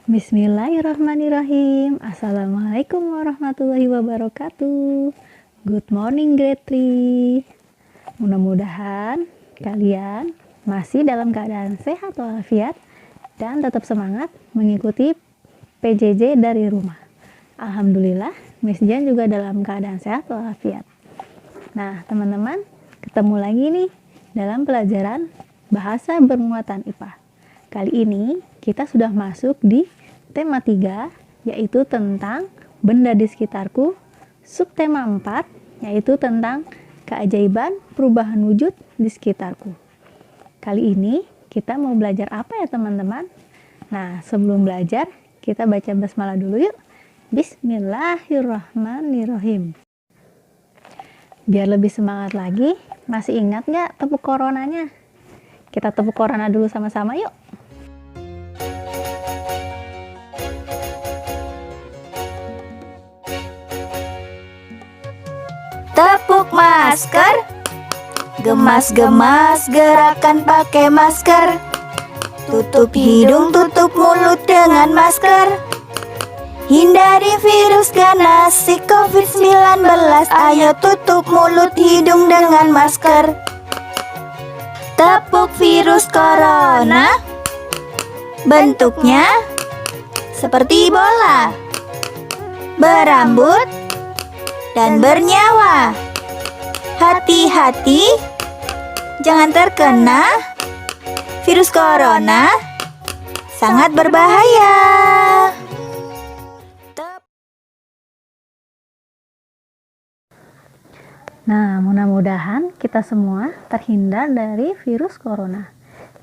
Bismillahirrahmanirrahim. Assalamualaikum warahmatullahi wabarakatuh. Good morning grade 3. Mudah-mudahan kalian masih dalam keadaan sehat walafiat dan tetap semangat mengikuti PJJ dari rumah. Alhamdulillah, Miss Jan juga dalam keadaan sehat walafiat. Nah, teman-teman, ketemu lagi nih dalam pelajaran bahasa bermuatan IPA. Kali ini kita sudah masuk di tema 3, yaitu tentang benda di sekitarku. Subtema 4, yaitu tentang keajaiban perubahan wujud di sekitarku. Kali ini kita mau belajar apa ya teman-teman? Nah, sebelum belajar, kita baca basmalah dulu yuk. Bismillahirrahmanirrahim. Biar lebih semangat lagi, masih ingat nggak tepuk coronanya? Kita tepuk corona dulu sama-sama yuk. Tepuk masker, gemas-gemas gerakan pakai masker. Tutup hidung, tutup mulut dengan masker. Hindari virus ganas si COVID-19. Ayo tutup mulut hidung dengan masker. Tepuk virus corona. Bentuknya seperti bola, berambut dan bernyawa. Hati-hati, jangan terkena virus corona, sangat berbahaya. Nah, mudah-mudahan kita semua terhindar dari virus corona.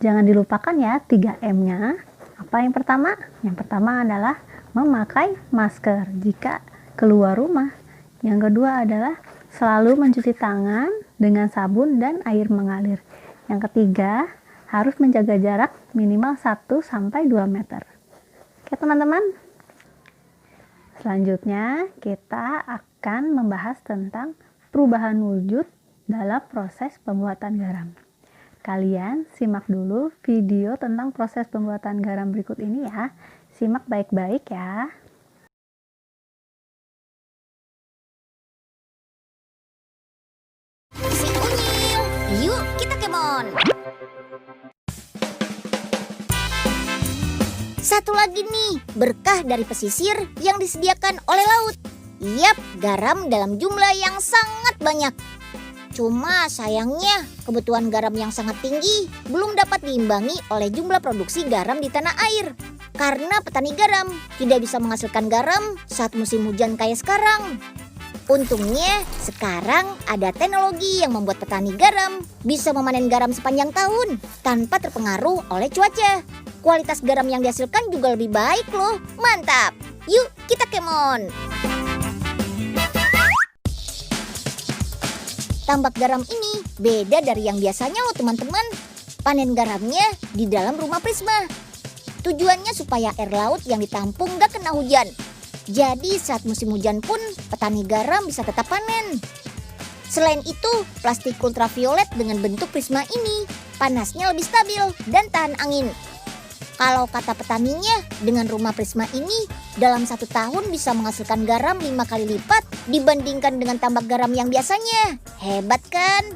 Jangan dilupakan ya 3M-nya. Apa yang pertama? Yang pertama adalah memakai masker jika keluar rumah. Yang kedua adalah selalu mencuci tangan dengan sabun dan air mengalir. Yang ketiga, harus menjaga jarak minimal 1-2 meter. Oke teman-teman. Selanjutnya kita akan membahas tentang perubahan wujud dalam proses pembuatan garam. Kalian simak dulu video tentang proses pembuatan garam berikut ini ya. Simak baik-baik ya. Si Unyil, yuk kita kemon. Satu lagi nih, berkah dari pesisir yang disediakan oleh laut. Yap, garam dalam jumlah yang sangat banyak. Cuma sayangnya, kebutuhan garam yang sangat tinggi belum dapat diimbangi oleh jumlah produksi garam di tanah air. Karena petani garam tidak bisa menghasilkan garam saat musim hujan kayak sekarang. Untungnya, sekarang ada teknologi yang membuat petani garam bisa memanen garam sepanjang tahun tanpa terpengaruh oleh cuaca. Kualitas garam yang dihasilkan juga lebih baik loh. Mantap! Yuk kita kemon! Tambak garam ini beda dari yang biasanya loh teman-teman. Panen garamnya di dalam rumah Prisma. Tujuannya supaya air laut yang ditampung gak kena hujan. Jadi saat musim hujan pun petani garam bisa tetap panen. Selain itu, plastik ultraviolet dengan bentuk Prisma ini panasnya lebih stabil dan tahan angin. Kalau kata petaninya, dengan rumah Prisma ini dalam 1 tahun bisa menghasilkan garam 5 kali lipat dibandingkan dengan tambak garam yang biasanya. Hebat kan?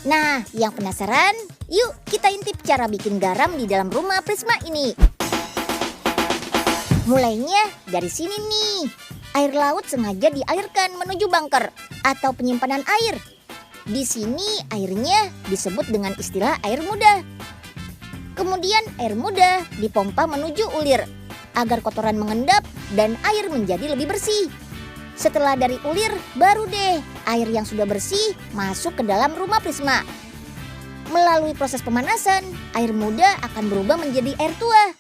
Nah, yang penasaran? Yuk kita intip cara bikin garam di dalam rumah Prisma ini. Mulainya dari sini nih. Air laut sengaja dialirkan menuju bunker atau penyimpanan air. Di sini airnya disebut dengan istilah air muda. Kemudian air muda dipompa menuju ulir agar kotoran mengendap dan air menjadi lebih bersih. Setelah dari ulir, baru deh air yang sudah bersih masuk ke dalam rumah Prisma. Melalui proses pemanasan, air muda akan berubah menjadi air tua.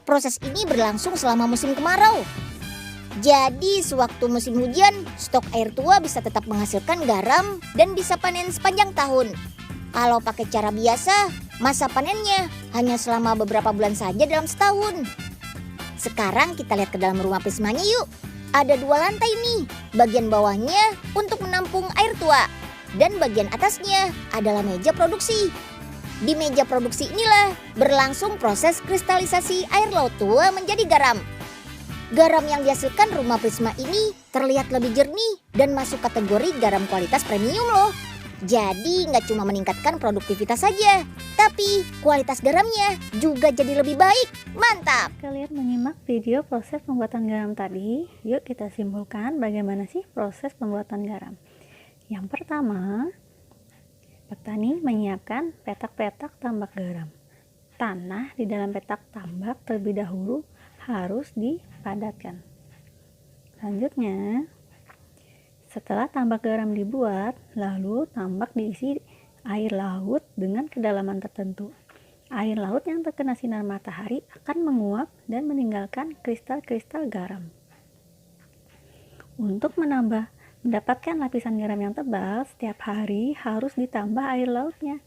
Proses ini berlangsung selama musim kemarau. Jadi sewaktu musim hujan, stok air tua bisa tetap menghasilkan garam dan bisa panen sepanjang tahun. Kalau pakai cara biasa, masa panennya hanya selama beberapa bulan saja dalam setahun. Sekarang kita lihat ke dalam rumah Prismanya yuk. Ada 2 lantai nih. Bagian bawahnya untuk menampung air tua dan bagian atasnya adalah meja produksi. Di meja produksi inilah berlangsung proses kristalisasi air laut tua menjadi garam. Garam yang dihasilkan rumah Prisma ini terlihat lebih jernih dan masuk kategori garam kualitas premium loh. Jadi nggak cuma meningkatkan produktivitas saja, tapi kualitas garamnya juga jadi lebih baik. Mantap! Kalian menyimak video proses pembuatan garam tadi. Yuk kita simpulkan bagaimana sih proses pembuatan garam. Yang pertama, petani menyiapkan petak-petak tambak garam. Tanah di dalam petak tambak terlebih dahulu harus dipadatkan. Selanjutnya, setelah tambak garam dibuat, lalu tambak diisi air laut dengan kedalaman tertentu. Air laut yang terkena sinar matahari akan menguap dan meninggalkan kristal-kristal garam. Untuk mendapatkan lapisan garam yang tebal, setiap hari harus ditambah air lautnya.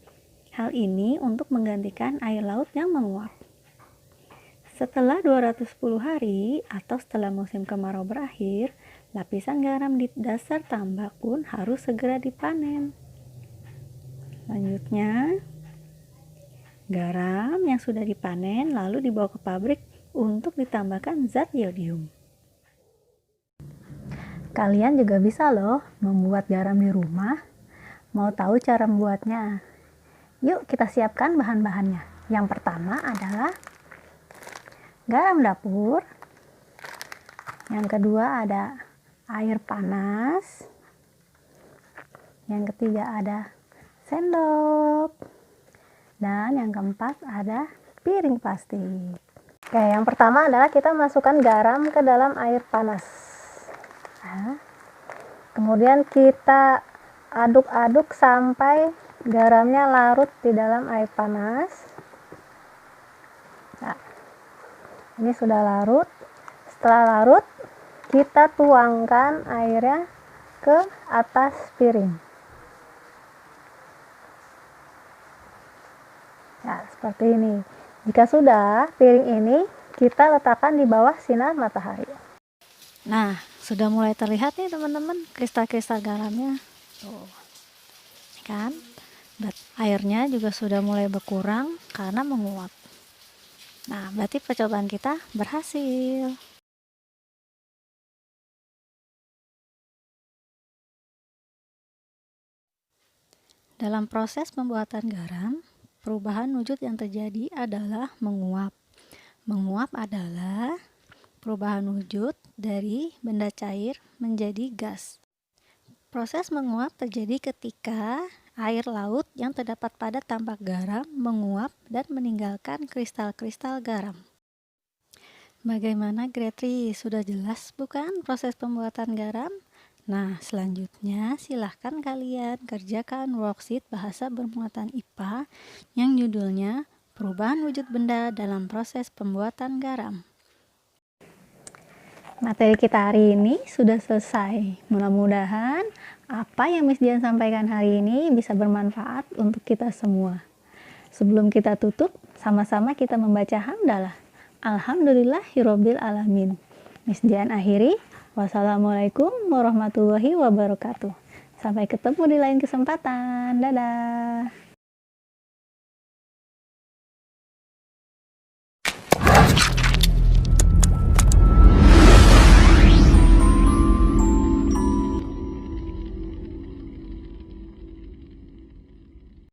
Hal ini untuk menggantikan air laut yang menguap. Setelah 210 hari atau setelah musim kemarau berakhir, lapisan garam di dasar tambak pun harus segera dipanen. Selanjutnya, garam yang sudah dipanen lalu dibawa ke pabrik untuk ditambahkan zat iodium. Kalian juga bisa loh membuat garam di rumah. Mau tahu cara membuatnya? Yuk kita siapkan bahan-bahannya. Yang pertama adalah garam dapur. Yang kedua ada air panas. Yang ketiga ada sendok. Dan yang keempat ada piring plastik. Oke, yang pertama adalah kita masukkan garam ke dalam air panas. Nah, kemudian kita aduk-aduk sampai garamnya larut di dalam air panas. Nah, ini sudah larut. Setelah larut, kita tuangkan airnya ke atas piring. Ya, seperti ini. Jika sudah, piring ini kita letakkan di bawah sinar matahari. Nah, sudah mulai terlihat nih teman-teman kristal-kristal garamnya. Tuh. Kan? Airnya juga sudah mulai berkurang karena menguap. Nah, berarti percobaan kita berhasil. Dalam proses pembuatan garam, perubahan wujud yang terjadi adalah menguap. Menguap adalah perubahan wujud dari benda cair menjadi gas. Proses menguap terjadi ketika air laut yang terdapat pada tambak garam menguap dan meninggalkan kristal-kristal garam. Bagaimana Gretri? Sudah jelas bukan proses pembuatan garam? Nah, selanjutnya silahkan kalian kerjakan worksheet bahasa bermuatan IPA yang judulnya Perubahan Wujud Benda dalam Proses Pembuatan Garam. Materi kita hari ini sudah selesai. Mudah-mudahan apa yang Miss Dian sampaikan hari ini bisa bermanfaat untuk kita semua. Sebelum kita tutup, sama-sama kita membaca hamdalah. Alhamdulillahirabbil alamin. Miss Dian akhiri. Wassalamualaikum warahmatullahi wabarakatuh. Sampai ketemu di lain kesempatan. Dadah.